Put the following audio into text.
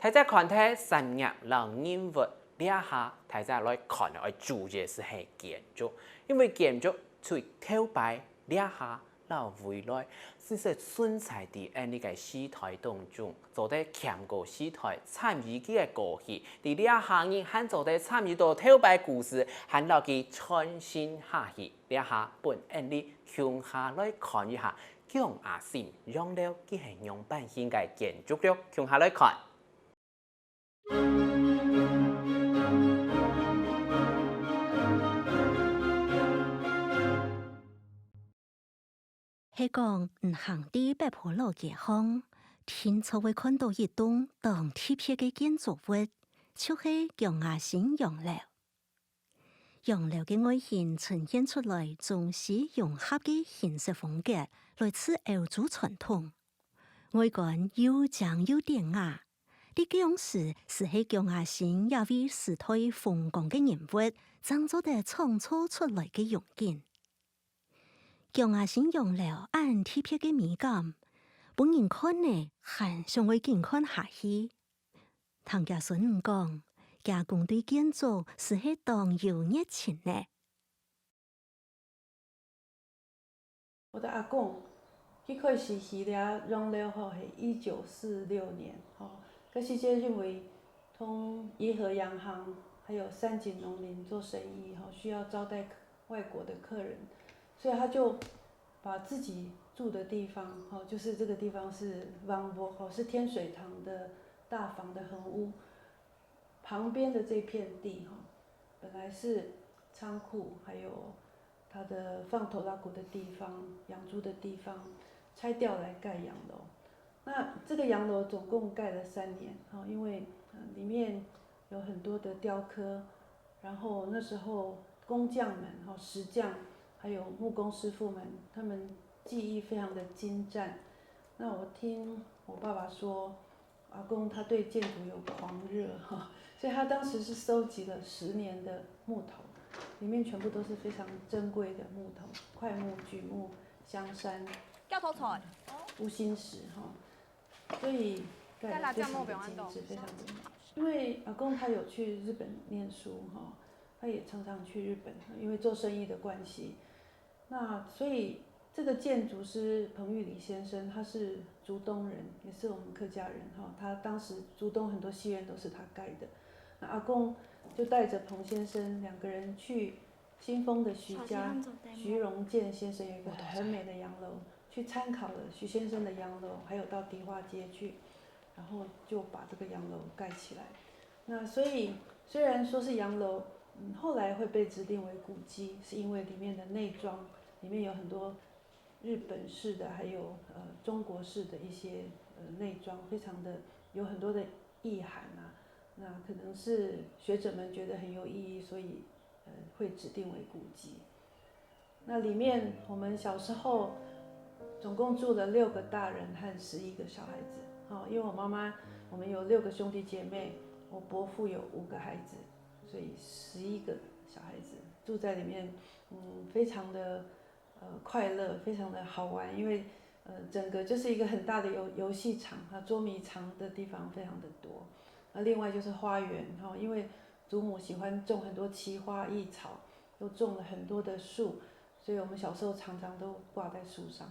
睇只看睇产业老人物底下，睇只来看嘅主要是系建筑，因为建筑除头摆底下。到未来，是说顺才伫呢个时代当中，做得强过时代参与佢嘅过去，伫呢下人还做得参与到头摆故事，还落去传承下去。呢下本案例向下来看一下，姜阿信用了佢系用版型嘅建筑了，向下来看。係講唔行啲北坡路嘅巷，天才會看到一棟當鐵片嘅建築物，就係姜阿信洋樓。洋樓嘅外形呈現出來，重視融合嘅形式風格，來自歐洲傳統。外觀又正又典雅，啲樣式是喺姜阿信也為時代風光嘅人物，創造得創造出來嘅用景。姜阿信用了按鐵片嘅美感，本人看呢，還想為見看下去。唐家孫講，家公對建築是喺當有熱情呢。我的阿公，佢開始起了用了吼係1946年，吼，嗰時就因為同颐和洋行還有三井農林做生意，吼，需要招待外國的客人，所以他就把自己住的地方，吼，就是這個地方是王博，吼，是天水堂的大房的橫屋，旁邊的這片地，吼，本來是倉庫，還有它的放拖拉庫的地方、養豬的地方，拆掉來蓋洋樓。那這個洋樓總共蓋了3年，因為裡面有很多的雕刻，然後那時候工匠們、石匠，還有木工師傅們，他們技藝非常的精湛。那我聽我爸爸說，阿公他對建築有狂熱，所以他當時是收集了10年的木頭。裡面全部都是非常珍貴的木頭，檜木、櫸木、香山、烏心石哈，所以蓋得非常的精緻，非常的美。因為阿公他有去日本念書哈，他也常常去日本，因為做生意的關係。那所以這個建築師彭玉禮先生，他是竹東人，也是我們客家人哈。他當時竹東很多戲院都是他蓋的。那阿公就帶着彭先生2個人去新豐的徐家，徐榮建先生有一個很美的洋樓，去參考了徐先生的洋樓，還有到迪化街去，然後就把這個洋樓蓋起來。那所以雖然說是洋樓，後來會被指定為古蹟，是因為裡面的內裝，裡面有很多日本式的，還有中國式的一些內裝，非常的有很多的意涵啊。那可能是學者們覺得很有意義，所以會指定為古蹟。那裡面我們小時候總共住了6個大人和11個小孩子。因為我媽媽，我們有6個兄弟姐妹，我伯父有5個孩子，所以11個小孩子住在裡面，非常的快樂，非常的好玩，因為整個就是一個很大的遊戲場，捉迷藏的地方非常的多。另外就是花園，因為祖母喜歡種很多奇花異草，又種了很多的樹，所以我們小時候常常都掛在樹上。